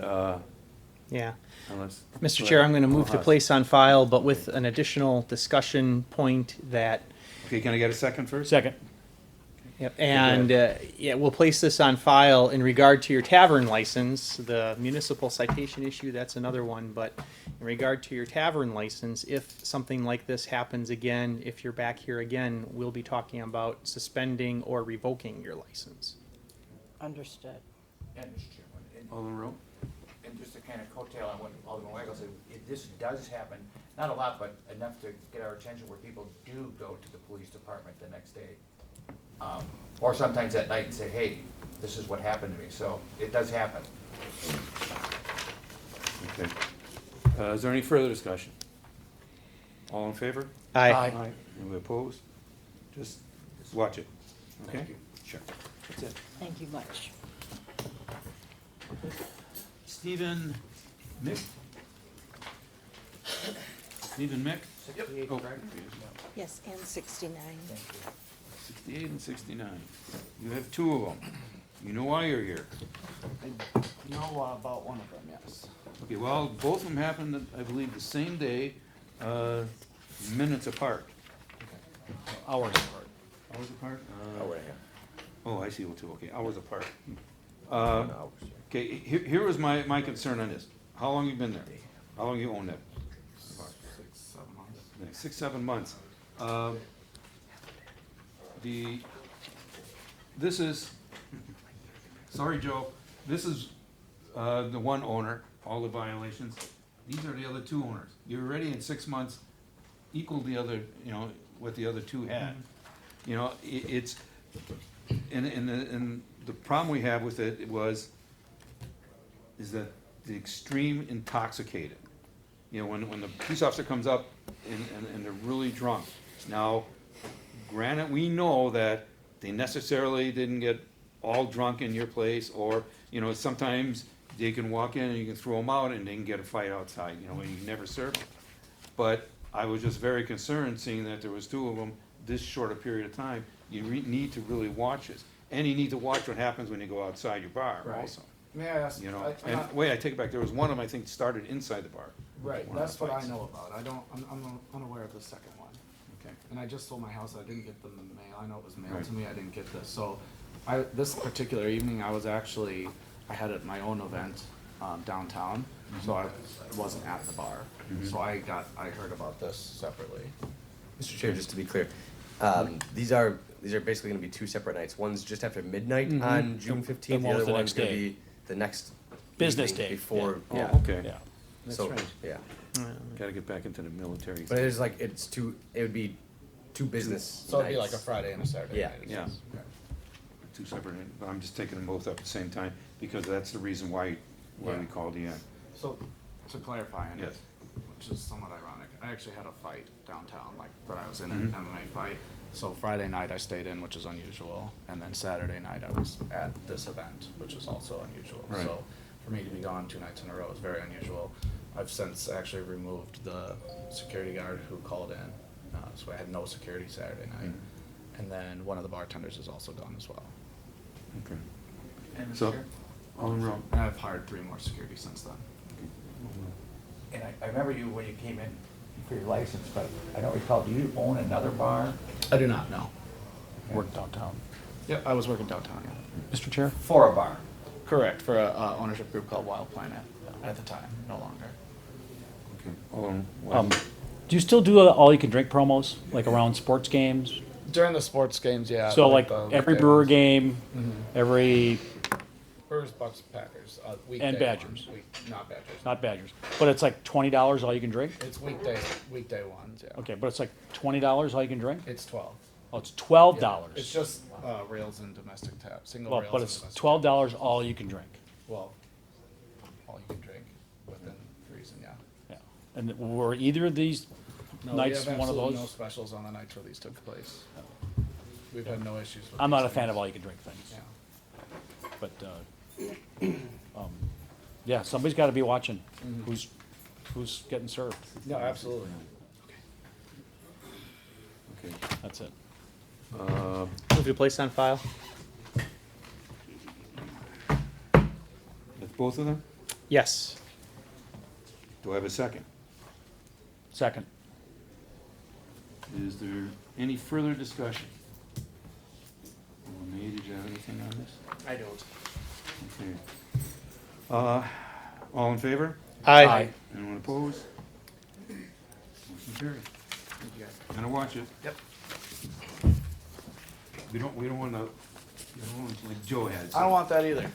Yeah. unless. Mr. Chair, I'm going to move to Rojas. place on file, but with an additional discussion point that Okay, can I get a second first? Second. Yep, and, yeah, we'll place this on file in regard to your tavern license, the municipal citation issue, that's another one, but in regard to your tavern license, if something like this happens again, if you're back here again, we'll be talking about suspending or revoking your license. Understood. And Mr. Chairman, Alderman Rowe? and just to kind of coattail on what Alderman Weigel said, this does happen, not a lot, but enough to get our attention where people do go to the police department the next day. Or sometimes at night and say, hey, this is what happened to me, so it does happen. Okay. Is there any further discussion? All in favor? Aye. Aye. Anybody opposed? Just watch it, okay? Thank you. Sure. That's it. Thank you much. Stephen Mick? Stephen Mick? 68, Oh, correct? Yes, and 69. 68 and 69. You have two of them. You know why you're here. I know about one of them, yes. Okay, well, both of them happened, I believe, the same day, minutes apart. Hours apart. Hours apart? Hour and a half. Oh, I see what two, okay, hours apart. Hours. Okay, here was my concern on this. How long you been there? How long you own that? 6, 7 months. 6, 7 months. This is, sorry, Joe, this is, the one owner, all the violations. These are the other two owners. You're already in 6 months, equal the other, you know, what the other two had. You know, it's, and the problem we have with it is that the extreme intoxicated. You know, when the police officer comes up and they're really drunk. Now, granted, we know that they necessarily didn't get all drunk in your place, or, you know, sometimes they can walk in and you can throw them out and they can get a fight outside, you know, and you never serve them. But I was just very concerned seeing that there was two of them this short a period of time. You need to really watch this. And you need to watch what happens when you go outside your bar Right. also. May I ask? You know, and wait, I take it back, there was one of them, I think, started inside the bar. Right, One of that's the what I fights. know about. I'm unaware of the second one. Okay. And I just sold my house, I didn't get them in the mail. I know it was mailed Right. to me, I didn't get this. So this particular evening, I had my own event downtown, so I wasn't at the bar. So I heard about this separately. Mr. Chair, just to be clear, these are basically gonna be two separate nights. One's just after midnight on June 15th, the one was other the one's next gonna day. be the next Business evening day, before, yeah. yeah. Oh, okay. Yeah, that's So, right. yeah. Gotta get back into the military. But it is like, it would be two business So it'd be like nights. a Friday and a Saturday Yeah. night. it Yeah. says. Okay. Two separate, but I'm just taking them both up at the same time, because that's the reason why Yeah. we called you in. So, to clarify, and Yes. which is somewhat ironic, I actually had a fight downtown, that I was in Mhm. an MMA fight. So Friday night I stayed in, which is unusual, and then Saturday night I was at this event, which is also unusual. Right. So for me to be gone 2 nights in a row is very unusual. I've since actually removed the security guard who called in, so I had no security Saturday night. And then one of the bartenders is also gone as well. Okay. And Mr. So, Chair? Alderman Rowe. And I've hired 3 more security since then. And I remember you when you came in for your license, but I don't recall, do you own another bar? I do not know. Work downtown. Yep, I was working downtown, yeah. Mr. Chair? For a bar? Correct, for a ownership group called Wild Planet at the time, no longer. Okay. Alderman Do you still do all-you-can-drink promos, like around sports games? During the sports games, yeah. So like the every weekday Brewer ones. game, Mhm. every, Brewers, Bucks, Packers, weekday and Badgers? ones, not Badgers. Not Badgers. But it's like $20 all you can drink? It's weekday ones, yeah. Okay, but it's like $20 all you can drink? It's 12. Oh, it's $12. Yeah, it's just rails and domestic tap, single Well, rails. but and it's domestic $12 all you can drink. Well, all you can drink within reason, yeah. Yeah. And were either of these No, we nights have one of absolutely those? no specials on the nights where these took place. We've had no issues with I'm not these a fan things. of all you can drink things. Yeah. But, yeah, somebody's gotta be watching Mhm. who's getting served. No, absolutely. Okay. That's it. Move to place on file? That's both of them? Yes. Do I have a second? Second. Is there any further discussion? anything on this? I don't. Okay. All in favor? Aye. Anyone opposed? Motion carried. Thank you guys. Gonna watch it. Yep. We don't wanna, like Joe had. I don't want that either.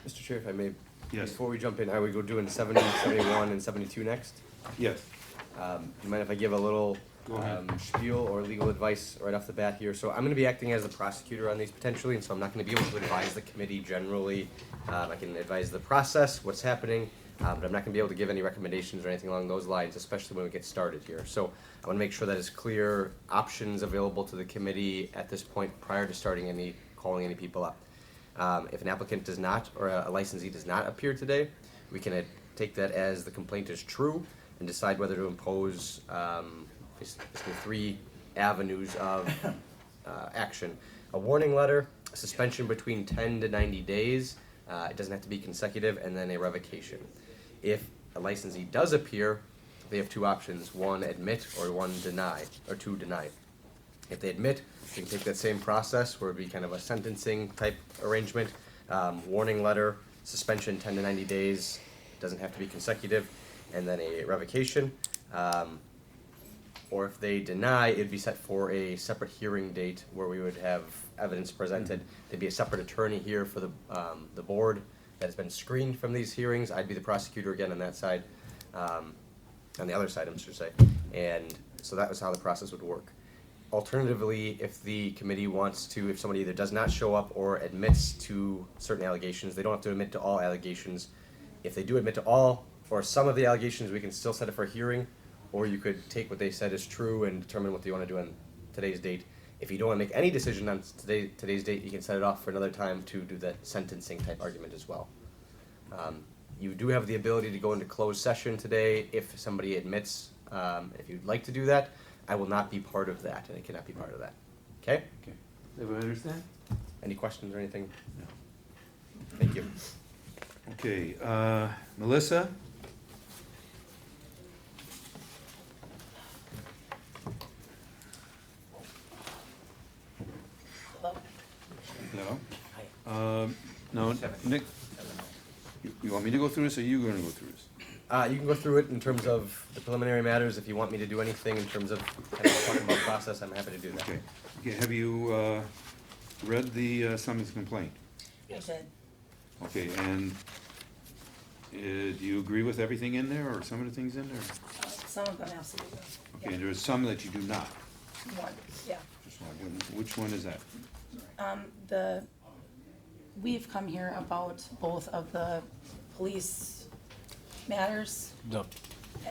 Mr. Chair, if I may. Yes. Before we jump in, I would go doing 70, 71, and 72 next. Yes. Do you mind if I give a little Go ahead. spiel or legal advice right off the bat here? So I'm gonna be acting as the prosecutor on these potentially, and so I'm not gonna be able to advise the committee generally. I can advise the process, what's happening, but I'm not gonna be able to give any recommendations or anything along those lines, especially when we get started here. So I wanna make sure that it's clear options available to the committee at this point prior to starting calling any people up. If an applicant does not, or a licensee does not appear today, we can take that as the complaint is true and decide whether to impose basically 3 avenues of action. A warning letter, a suspension between 10 to 90 days, it doesn't have to be consecutive, and then a revocation. If a licensee does appear, they have 2 options, 1 admit or 1 deny, or 2 deny. If they admit, we can take that same process where it'd be kind of a sentencing type arrangement, warning letter, suspension 10 to 90 days, doesn't have to be consecutive, and then a revocation. Or if they deny, it'd be set for a separate hearing date where we would have evidence presented. There'd be a separate attorney here for the board that has been screened from these hearings. I'd be the prosecutor again on that side, on the other side, I should say. And so that was how the process would work. Alternatively, if the committee wants to, if somebody either does not show up or admits to certain allegations, they don't have to admit to all allegations. If they do admit to all or some of the allegations, we can still set it for a hearing, or you could take what they said is true and determine what you want to do on today's date. If you don't want to make any decision on today's date, you can set it off for another time to do that sentencing type argument as well. You do have the ability to go into closed session today if somebody admits. If you'd like to do that, I will not be part of that, and it cannot be part of that. Okay? Okay. Everyone understand? Any questions or anything? No. Thank you. Okay, Melissa? Hello? No, Nick, you want me to go through this, or you gonna go through this? You can go through it in terms of the preliminary matters. If you want me to do anything in terms of kind of talking about process, I'm happy to do that. Okay. Okay, have you, read the summons complaint? I did. Okay, and, do you agree with everything in there, or some of the things in there? Some of them absolutely. Okay, and there are some that you do not. One, yeah. Just one. Which one is that? We've come here about both of the police matters. The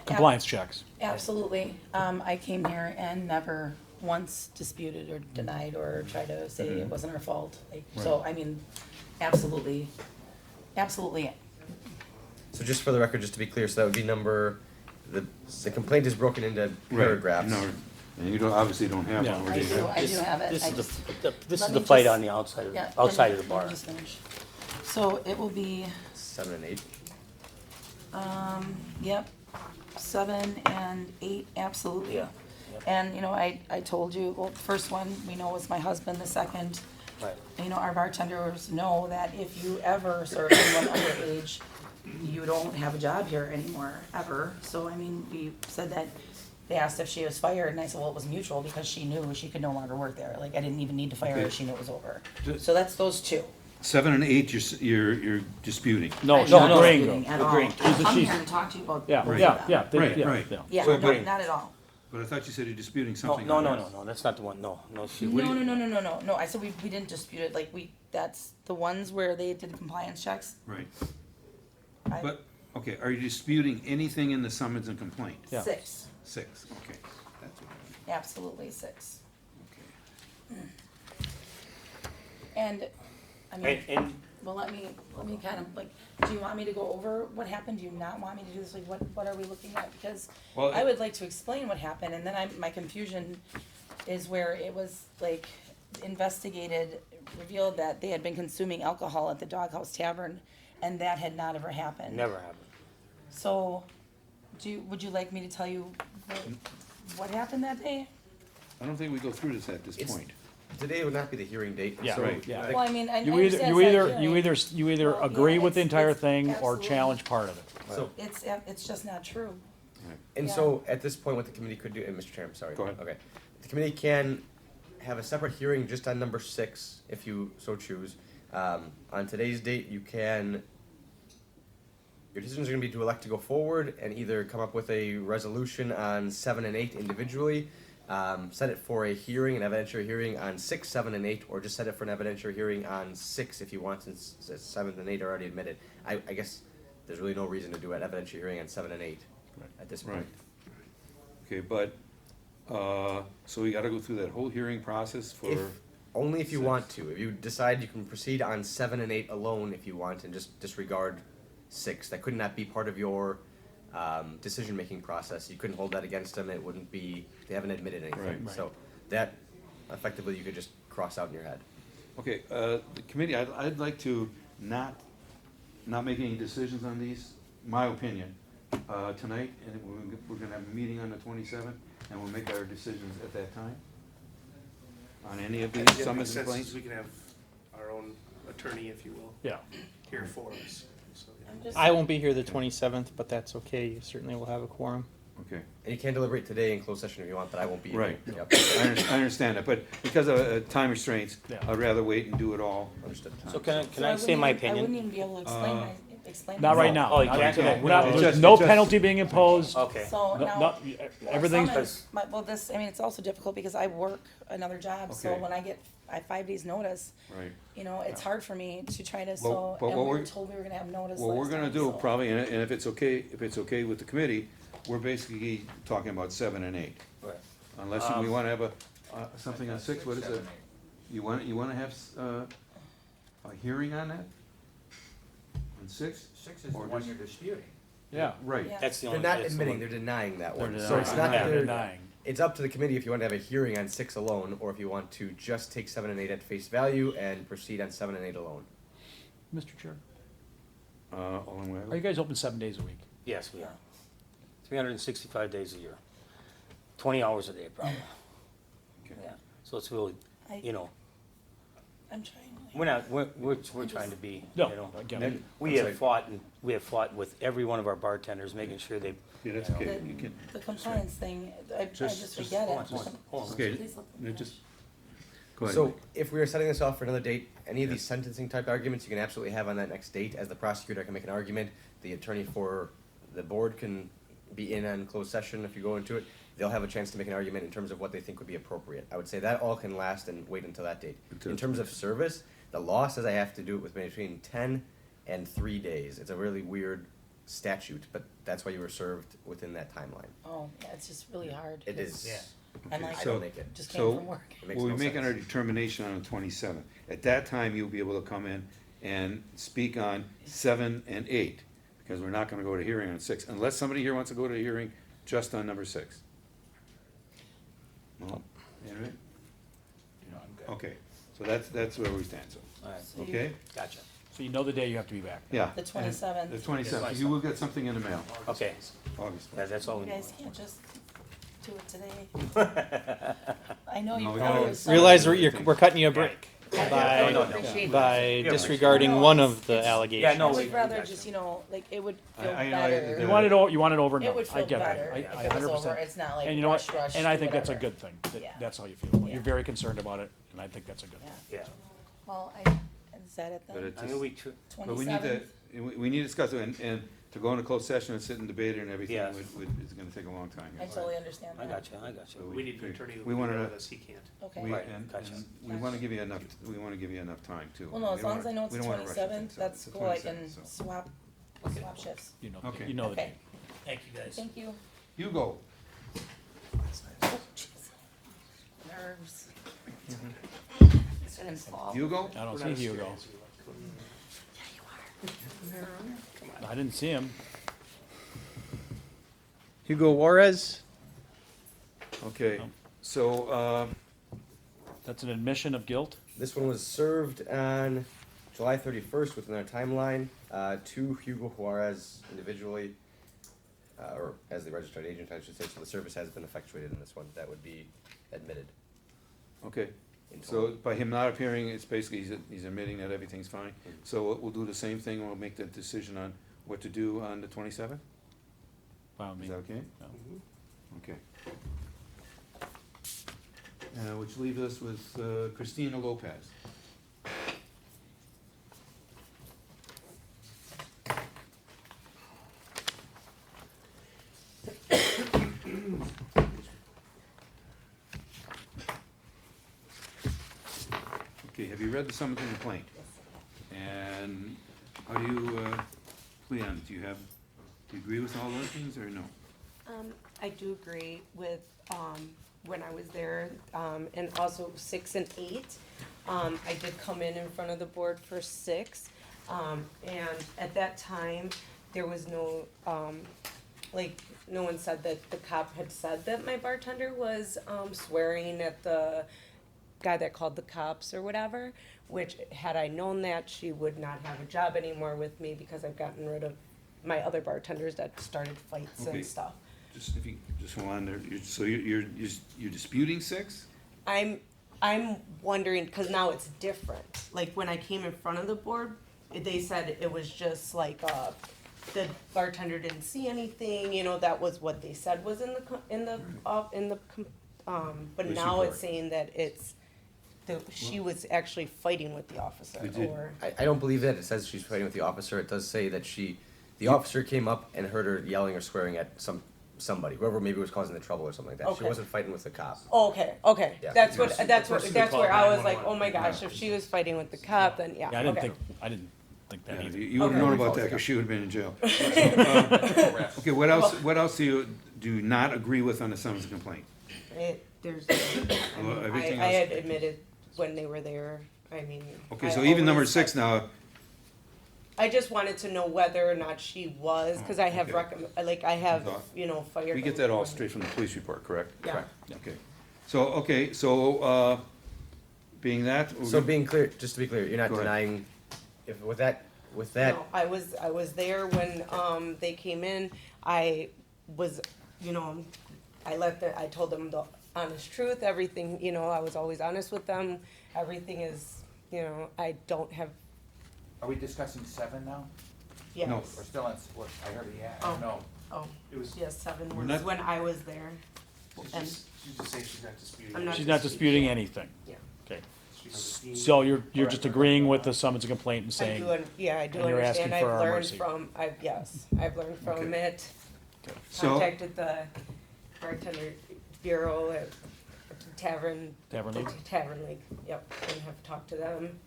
compliance checks. Absolutely. I came here and never once disputed or denied or tried to say it wasn't our fault. So, I mean, absolutely. So just for the record, just to be clear, so that would be the complaint is broken into paragraphs. No, and you obviously don't have Yeah. one. I do have it. This I is just- this let is me the fight just- on the outside of yeah, outside let of the me- let bar. me just finish. So it will be, 7 and 8. yep, 7 and 8, absolutely. Yeah. And, you know, I told you, well, the first one, we know was my husband, the second, Right. you know, our bartenders know that if you ever serve someone underage, you don't have a job here anymore, ever. So, I mean, we said that, they asked if she was fired, and I said, well, it was mutual, because she knew she could no longer work there. Like, I didn't even need to fire her, Okay. she knew it was over. Ju- So that's those 2. 7 and 8, you're disputing. No, I'm she's not agreeing. disputing at all. Agreeing. I come here and talk to you about Yeah, both of yeah, them. yeah. Right, yeah, right. yeah. Yeah, So no, agreeing. not at all. But I thought you said you're disputing No, something. no, on no, ours. no, no. That's not the one. No, no. She, What do you- No, I said we didn't dispute it, like, that's the ones where they did the compliance checks. Right. I- But, okay, are you disputing anything in the summons and complaint? Yeah. 6, 6, okay. That's what absolutely 6. okay. And, I mean, and well, let me kind of, like, do you want me to go over what happened? Do you not want me to do this? Like, what are we looking at? Because Well, I would like to explain what happened, and then my confusion is where it was, like, investigated, revealed that they had been consuming alcohol at the Doghouse Tavern, and that had not ever happened. never happened. So, would you like me to tell you what happened that day? I don't think we go through this at this It's- point. Today would not be the hearing date. Yeah, so right, yeah. the- Well, I mean, I You understand either, it's you not either, you hearing. either, you either Well, agree yeah, with the it's- entire it's thing or absolutely- challenge part of it. So, It's just not true. and Yeah. so at this point, what the committee could do, and Mr. Chair, I'm sorry. Go ahead. Okay. The committee can have a separate hearing just on number 6, if you so choose. On today's date, you can, your decisions are gonna be to elect to go forward and either come up with a resolution on 7 and 8 individually, set it for a hearing, an evidentiary hearing on 6, 7, and 8, or just set it for an evidentiary hearing on 6 if you want, since 7 and 8 are already admitted. I guess there's really no reason to do an evidentiary hearing on 7 and 8 at this point. Right. Okay, but, so we gotta go through that whole hearing process for, Only if you 6. want to. If you decide, you can proceed on 7 and 8 alone if you want, and just disregard 6. That could not be part of your decision-making process. You couldn't hold that against them. It wouldn't be. They haven't admitted anything. Right. Right. So that effectively you could just cross out in your head. okay, the committee, I'd like to not make any decisions on these, my opinion, tonight, and we're gonna have a meeting on the 27th, and we'll make our decisions at that time on any of these Yeah, it summons makes and sense, complaints. we can have our own attorney, if you will, Yeah. here for us, so, yeah. I'm just- I won't be here the 27th, but that's okay. You certainly will have a quorum. Okay, And you can deliberate today in closed session if you want, but I won't be. right. Here. Yep. I understand that, but because of time restraints, Yeah. I'd rather wait and do it all. Understood. So can So I say my wouldn't even- I wouldn't opinion? even be able to explain Not right myself. now. Oh, you Not can't? today. Okay. We're not, It's there's just- no it's just- penalty being imposed. Okay. So No- now. no, everything's- Sometimes well, this, I mean, it's also difficult because I work another job, so Okay. when I get 5 days notice, Right. you know, it's hard for me to try to, Well, so, but and what we were we're- told we were gonna have notice What we're last gonna time, do so- probably, and if it's okay with the committee, we're basically talking about 7 and 8. Right. Unless we wanna have something on 6, what is it? You wanna have, a hearing on that? On 6? 6 is the Or one just- you're disputing. Yeah. Right. Yeah. That's the They're only. not that's the admitting, one. they're denying that They're one. So denying. it's not Yeah, that they're they're, denying. it's up to the committee if you want to have a hearing on 6 alone, or if you want to just take 7 and 8 at face value and proceed on 7 and 8 alone. Mr. Chair, Alderman are you Weigel? guys open 7 days a week? Yes, we are. 365 days a year. 20 hours a day, probably. Okay. Yeah. So it's really, I- you know, I'm trying. we're not, we're trying to be, you No, know. again, And- We I'm have sorry. fought, and we have fought with every one of our bartenders, making sure they. Yeah, that's you know, okay. You can, The compliance thing, I just Just- forget hold it. on, hold on. okay, Please let them no, finish. just, go ahead. So Mike. if we are setting this off for another date, any of these sentencing type arguments you can absolutely have on that next date. As the prosecutor, I can make an argument. The attorney for the board can be in on closed session if you go into it. They'll have a chance to make an argument in terms of what they think would be appropriate. I would say that all can last and wait until that date. Until- In terms of service, the law says I have to do it with between 10 and 3 days. It's a really weird statute, but that's why you were served within that timeline. Oh, yeah, it's just really hard. It 'cause is. I'm Okay, like, I don't make it. just came from work. It makes We'll no be making sense. our determination on the 27th. At that time, you'll be able to come in and speak on 7 and 8, because we're not gonna go to hearing on 6, unless somebody here wants to go to a hearing just on number 6. No? You all right? Okay, so that's where we stand, so, All right. So you- okay? Gotcha. So you know the day you have to be back. Yeah. The 27th. The 27th, you will get something in the mail, Okay, August. that's all You we need. guys can't just do it today. I know you No, we probably gotta- have some- Realize we're cutting you a break I by, no, no. appreciate by that. disregarding No, one it's- of the it's- allegations. Yeah, no, I we- would rather gotcha. just, you know, like, it would feel I- better. You want it over, you want it over? It No, would I feel get better that. I if it was over. 100%. It's not like And you know what? rush, And I do think that's a whatever. good thing. That- Yeah. That's how you feel. Yeah. You're very concerned about it, and I think that's a good thing. Yeah. Yeah. Well, is that it But then? it's I just, mean, we, tr- but we need to, we need to discuss it, and to go into closed session and sit and debate it and everything, Yes. is gonna take a long time. I totally understand I that. got you, I got you. So We need an attorney who we can wanna- be with us, he can't. Okay. We, Right, and gotcha. we wanna give you enough time too. Well, no, We as don't long as I know it's we the don't wanna rush it, 27th, so that's it's the cool. I can 27th, so. swap shifts. You know, Okay. you know the Okay. day. Thank you, guys. Thank you. Hugo, Nerves. Shouldn't fall. Hugo? I don't see Hugo. I didn't see him. Hugo Juarez? Okay, so, That's an admission of guilt? This one was served on July 31st within our timeline to Hugo Juarez individually. or as the registered agent, I should say, so the service has been effectuated in this one, that would be admitted. Okay, In so full. by him not appearing, it's basically he's admitting that everything's fine. So we'll do the same thing, we'll make the decision on what to do on the 27th? Is that okay? Okay. Which leaves us with Christina Lopez. Okay, have you read the summons and complaint? And how do you plead on it? Do you agree with all those things, or no? I do agree with, when I was there, and also 6 and 8. I did come in front of the board for 6, and at that time, there was no, no one said that the cop had said that my bartender was, swearing at the guy that called the cops or whatever, which had I known that, she would not have a job anymore with me because I've gotten rid of my other bartenders that started fights Okay. and stuff. Just if you, just hold on there, so you're disputing 6? I'm wondering, cause now it's different, like when I came in front of the board, they said it was just like, the bartender didn't see anything, you know, that was what they said was but Police now report. it's saying that she was actually fighting with the officer, or. I don't believe that, it says she's fighting with the officer, it does say that the officer came up and heard her yelling or swearing at somebody, whoever maybe was causing the trouble or something like that, she Okay. wasn't fighting with the cop. Oh, okay, Yeah. that's The that's where I was like, oh my gosh, if she was fighting with the cop, then yeah, Yeah, I okay. didn't think that Yeah, either. you would've known about that, because she would've been in jail. Okay, what else do you not agree with on the summons and complaint? There's, everything I else- had admitted when they were there, I mean. Okay, I so even number always- 6 now, I just wanted to know whether or not she was, cause I have Okay. I have, Thought. fired. we get that all straight from the police report, correct? Yeah. Correct. Okay, being that. So being clear, just to be clear, you're not Go ahead. denying, if with that, No, I was there when, they came in, I was, I told them the honest truth, everything, I was always honest with them, everything is, I don't have, Are we discussing 7 now? yes. No. We're still on, what, I heard a yeah, Oh. no. Oh, yes, 7 We're was not- when I was there. And She's just saying she's not disputing. I'm not She's not disputing anything. Yeah. Okay. She's- So you're just agreeing with the summons and complaint and I saying. do, I do and you're asking understand, for I've our learned mercy. from, I've learned from Okay. it. So- Contacted the bartender bureau at Tavern. Tavern League? Tavern League, yep, and have talked to them.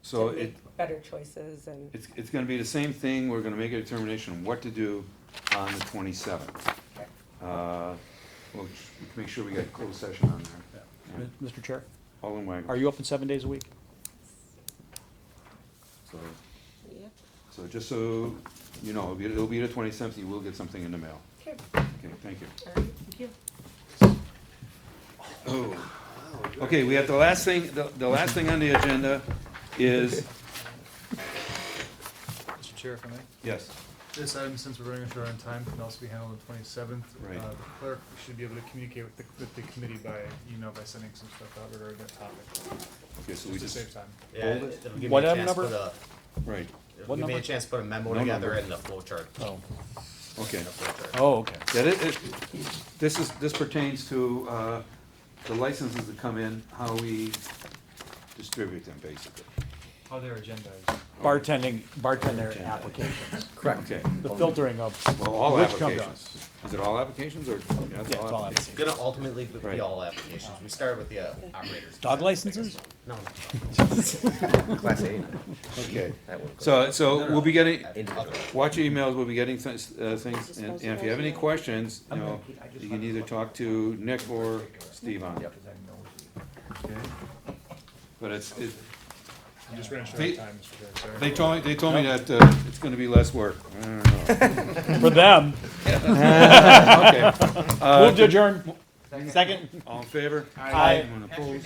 So to it, make better choices and. it's gonna be the same thing, we're gonna make a determination on what to do on the 27th. We'll make sure we get closed session on there. Mr. Chair, Alderman Weigel. are you open 7 days a week? So, Yep. so just so you know, it'll be the 27th, you will get something in the mail. Okay. Okay, thank you. All right, thank you. Oh, okay, we have the last thing, the last thing on the agenda is, Mr. Chair, if I may? yes, This item, since we're running short on time, can also be handled on the 27th. Right. The clerk should be able to communicate with the committee by email by sending some stuff out regarding that topic. okay, so we Just to just, save time. Yeah, Hold it. it'll give me What a chance number? to put a, right, it'll What give me a number? chance to put a memo No together number. in the flow chart. Oh, okay. oh, okay. That this pertains to, the licenses that come in, how we distribute them, basically. How they're agendized. Bartender applications. Correct. Okay. The filtering of Well, all which come to applications. us. Is it all applications, or? Yeah, Yeah, it's all It's applications. gonna ultimately be Right. all applications. We started with the operators. Dog licenses? No. Class A. Okay, That wouldn't go. so we'll be getting, Individual. watch your emails, we'll be getting things, and if you have any questions, you can either talk to Nick or Steve on it. Okay? But I'm just running short They- on time, Mr. Chair, sorry. they told me that, it's gonna be less work. I don't know. For them. Okay. Move to adjourn. Second. All in favor? Aye. Anyone opposed?